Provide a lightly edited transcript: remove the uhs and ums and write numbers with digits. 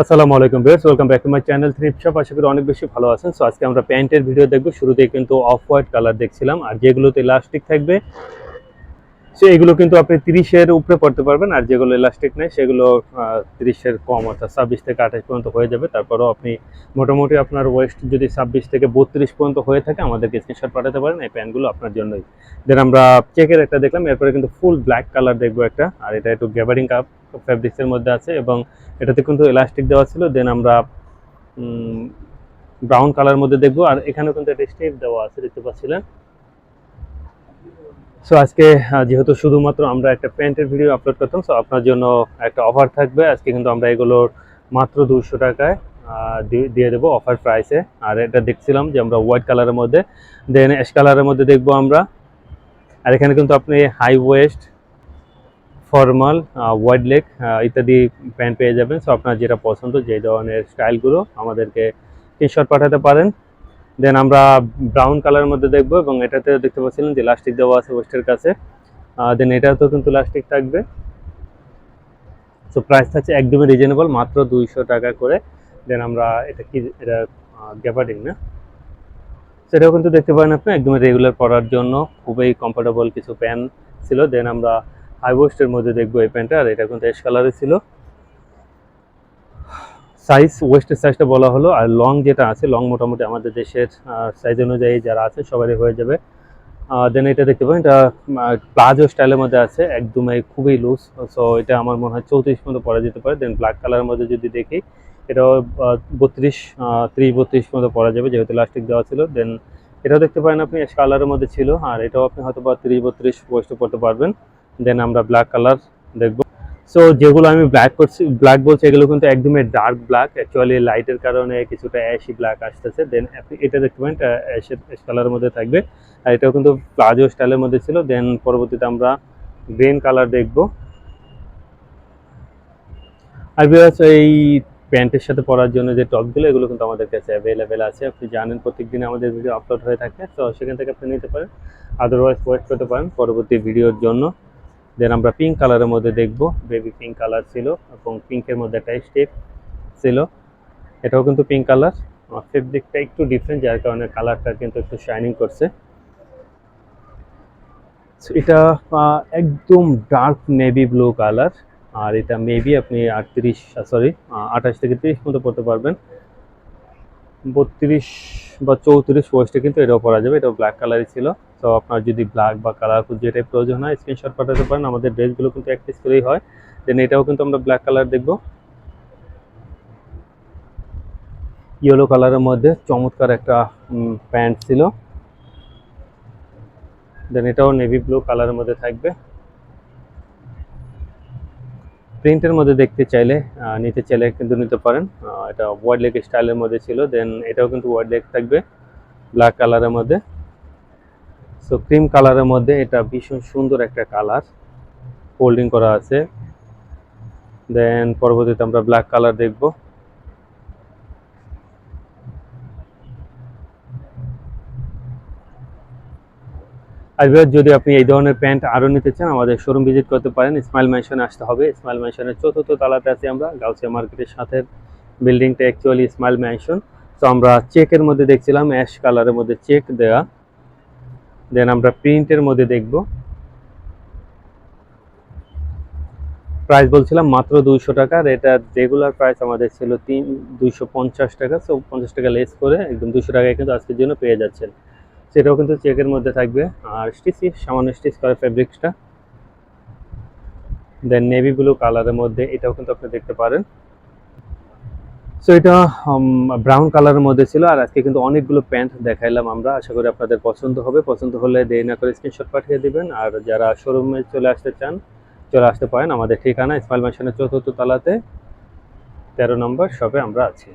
আসসালামু আলাইকুম viewers, welcome back to my channel thrift shop. আশা করি অনেক বেশি ভালো আছেন। সো আজকে আমরা প্যান্টের ভিডিও দেখব। শুরুতেই কিন্তু অফ হোয়াইট কালার দেখছিলাম, আর যেগুলোতে ইলাস্টিক থাকবে সো এগুলো কিন্তু আপনি 30-এর উপরে পড়তে পারবেন, আর যেগুলো ইলাস্টিক নেই সেগুলো 30-এর কম, অর্থাৎ 26 থেকে 28 পর্যন্ত হয়ে যাবে। তারপরেও আপনি মোটামুটি আপনার ওয়েস্ট যদি 26 থেকে 32 পর্যন্ত হয়ে থাকে আমাদেরকে স্ক্রিনশট পাঠাতে পারেন। এই প্যান্টগুলো আপনার জন্যই। দেন আমরা চেকের একটা দেখলাম, এরপরে কিন্তু ফুল ব্ল্যাক কালার দেখবো একটা, আর এটা একটু গ্যাবারিং কাপ ফ্যাব্রিক্সের মধ্যে আছে এবং এটাতে কিন্তু ইলাস্টিক দেওয়া ছিল। দেন আমরা ব্রাউন কালার মধ্যে দেখবো, আর এখানেও কিন্তু একটা স্টেপ দেওয়া আছে, দেখতে পাচ্ছিলেন। সো আজকে যেহেতু শুধুমাত্র আমরা একটা প্যান্টের ভিডিও আপলোড করতাম, সো আপনার জন্য একটা অফার থাকবে। আজকে কিন্তু আমরা এগুলোর মাত্র 200 টাকায় দিয়ে দেবো অফার প্রাইসে। আর এটা দেখছিলাম যে আমরা হোয়াইট কালারের মধ্যে, দেন অ্যাশ কালারের মধ্যে দেখবো আমরা। আর এখানে কিন্তু আপনি high waist, formal, wide leg ইত্যাদি প্যান্ট পেয়ে যাবেন। সো আপনার যেটা পছন্দ, যে ধরনের স্টাইলগুলো আমাদেরকে স্ক্রিনশট পাঠাতে পারেন। দেন আমরা ব্রাউন কালারের মধ্যে দেখবো, এবং এটাতে দেখতে পাচ্ছিলেন যে ইলাস্টিক দেওয়া আছে ওয়েস্টের কাছে। দেন এটাতেও কিন্তু ইলাস্টিক থাকবে। সো প্রাইস থাকছে একদমই রিজনেবল, মাত্র 200 টাকা করে। দেন আমরা এটা কি, এটা গ্যাবার্ডিং না, সেটাও কিন্তু দেখতে পারেন আপনি, একদমই রেগুলার পরার জন্য খুবই কমফোর্টেবল কিছু প্যান্ট ছিল। দেন আমরা হাই ওয়েস্টের মধ্যে দেখবো এই প্যান্টটা, আর এটা কিন্তু অ্যাশ কালারে ছিল। সাইজ, ওয়েস্টের সাইজটা বলা হলো, আর লং যেটা আছে, লং মোটামুটি আমাদের দেশের সাইজ অনুযায়ী যারা আছে সবারই হয়ে যাবে। দেন এটা দেখতে পাবেন, এটা প্লাজো স্টাইলের মধ্যে আছে, একদমই খুবই লুজ। সো এটা আমার মনে হয় 34 পর্যন্ত পরা যেতে পারে। দেন ব্ল্যাক কালারের মধ্যে যদি দেখি, এটাও 32, 30-32 পর্যন্ত পরা যাবে, যেহেতু ইলাস্টিক দেওয়া ছিল। দেন এটাও দেখতে পারেন আপনি অ্যাশ কালারের মধ্যে ছিল, আর এটাও আপনি হয়তো বা 30-32 ওয়েস্টে পড়তে পারবেন। দেন আমরা ব্ল্যাক কালার দেখব। সো যেগুলো আমি ব্ল্যাক বলছি, এগুলো কিন্তু একদমই ডার্ক ব্ল্যাক, অ্যাকচুয়ালি লাইটের কারণে কিছুটা অ্যাশি ব্ল্যাক আসতেছে। দেন আপনি এটা দেখতে পারেন, এটা অ্যাশ কালারের মধ্যে থাকবে, আর এটাও কিন্তু প্লাজো স্টাইলের মধ্যে ছিল। দেন পরবর্তীতে আমরা গ্রিন কালার দেখব। আর ভিউয়ার্স, এই প্যান্টের সাথে পরার জন্য যে টপগুলো, এগুলো কিন্তু আমাদের কাছে অ্যাভেলেবেল আছে। আপনি জানেন প্রত্যেকদিন আমাদের ভিডিও আপলোড হয়ে থাকে, তো সেখান থেকে আপনি নিতে পারেন। আদারওয়াইজ ওয়েট করতে পারেন পরবর্তী ভিডিওর জন্য। দেন আমরা পিঙ্ক কালারের মধ্যে দেখব, বেবি পিঙ্ক কালার ছিল, এবং পিঙ্কের মধ্যে একটা স্টেপ ছিল। এটাও কিন্তু পিঙ্ক কালার, ফেব্রিকটা একটু ডিফারেন্ট, যার কারণে কালারটা কিন্তু একটু শাইনিং করছে। এটা একদম ডার্ক নেভি ব্লু কালার, আর এটা মেবি আপনি 28 থেকে 30 মতো পড়তে পারবেন। 32 বা 34 ওয়েস্টে কিন্তু এটাও পরা যাবে। এটাও ব্ল্যাক কালারই ছিল। তো আপনার যদি ব্ল্যাক বা কালারফুল যেটাই প্রয়োজন হয় স্ক্রিনশট পাঠাতে পারেন। আমাদের ড্রেসগুলো কিন্তু এক পিস করেই হয়। দেন এটাও কিন্তু আমরা ব্ল্যাক কালার দেখব। ইয়েলো কালারের মধ্যে চমৎকার একটা প্যান্ট ছিল। দেন এটাও নেভি ব্লু কালারের মধ্যে থাকবে। প্রিন্টের মধ্যে দেখতে চাইলে, নিতে চাইলে কিন্তু নিতে পারেন। এটা ওয়াইড লেগ স্টাইলের মধ্যে ছিল। দেন এটাও কিন্তু ওয়াইড লেগ থাকবে, ব্ল্যাক কালারের মধ্যে। সো ক্রিম কালারের মধ্যে এটা ভীষণ সুন্দর একটা কালার, ফোল্ডিং করা আছে। দেন পরবর্তীতে আমরা ব্ল্যাক কালার দেখব। আর যদি আপনি এই ধরনের প্যান্ট আরও নিতে চান, আমাদের শোরুম ভিজিট করতে পারেন। স্মাইল ম্যানশনে আসতে হবে। স্মাইল ম্যানশনের 4র্থ তলাতে আছি আমরা, গাউসিয়া মার্কেটের সাথে। বিল্ডিংটা অ্যাকচুয়ালি স্মাইল ম্যানশন। তো আমরা চেকের মধ্যে দেখছিলাম, অ্যাশ কালারের মধ্যে চেক দেওয়া। দেন আমরা প্রিন্টের মধ্যে দেখব। প্রাইস বলছিলাম মাত্র 200 টাকা, আর এটা রেগুলার প্রাইস আমাদের ছিল 250 টাকা। সো 50 টাকা লেস করে একদম 200 টাকায় কিন্তু আজকের জন্য পেয়ে যাচ্ছেন। সেটাও কিন্তু চেকের মধ্যে থাকবে, আর সামান্য স্টিচ করা ফেব্রিক্সটা। দেন নেভি ব্লু কালারের মধ্যে এটাও কিন্তু আপনি দেখতে পারেন। সো এটা ব্রাউন কালারের মধ্যে ছিল। আর আজকে কিন্তু অনেকগুলো প্যান্ট দেখাইলাম আমরা, আশা করি আপনাদের পছন্দ হবে। পছন্দ হলে দেরি না করে স্ক্রিনশট পাঠিয়ে দিবেন। আর যারা শোরুমে চলে আসতে চান, চলে আসতে পারেন। আমাদের ঠিকানা স্মাইল ম্যানশনের 4র্থ তলাতে 13 নম্বর শপে আমরা আছি।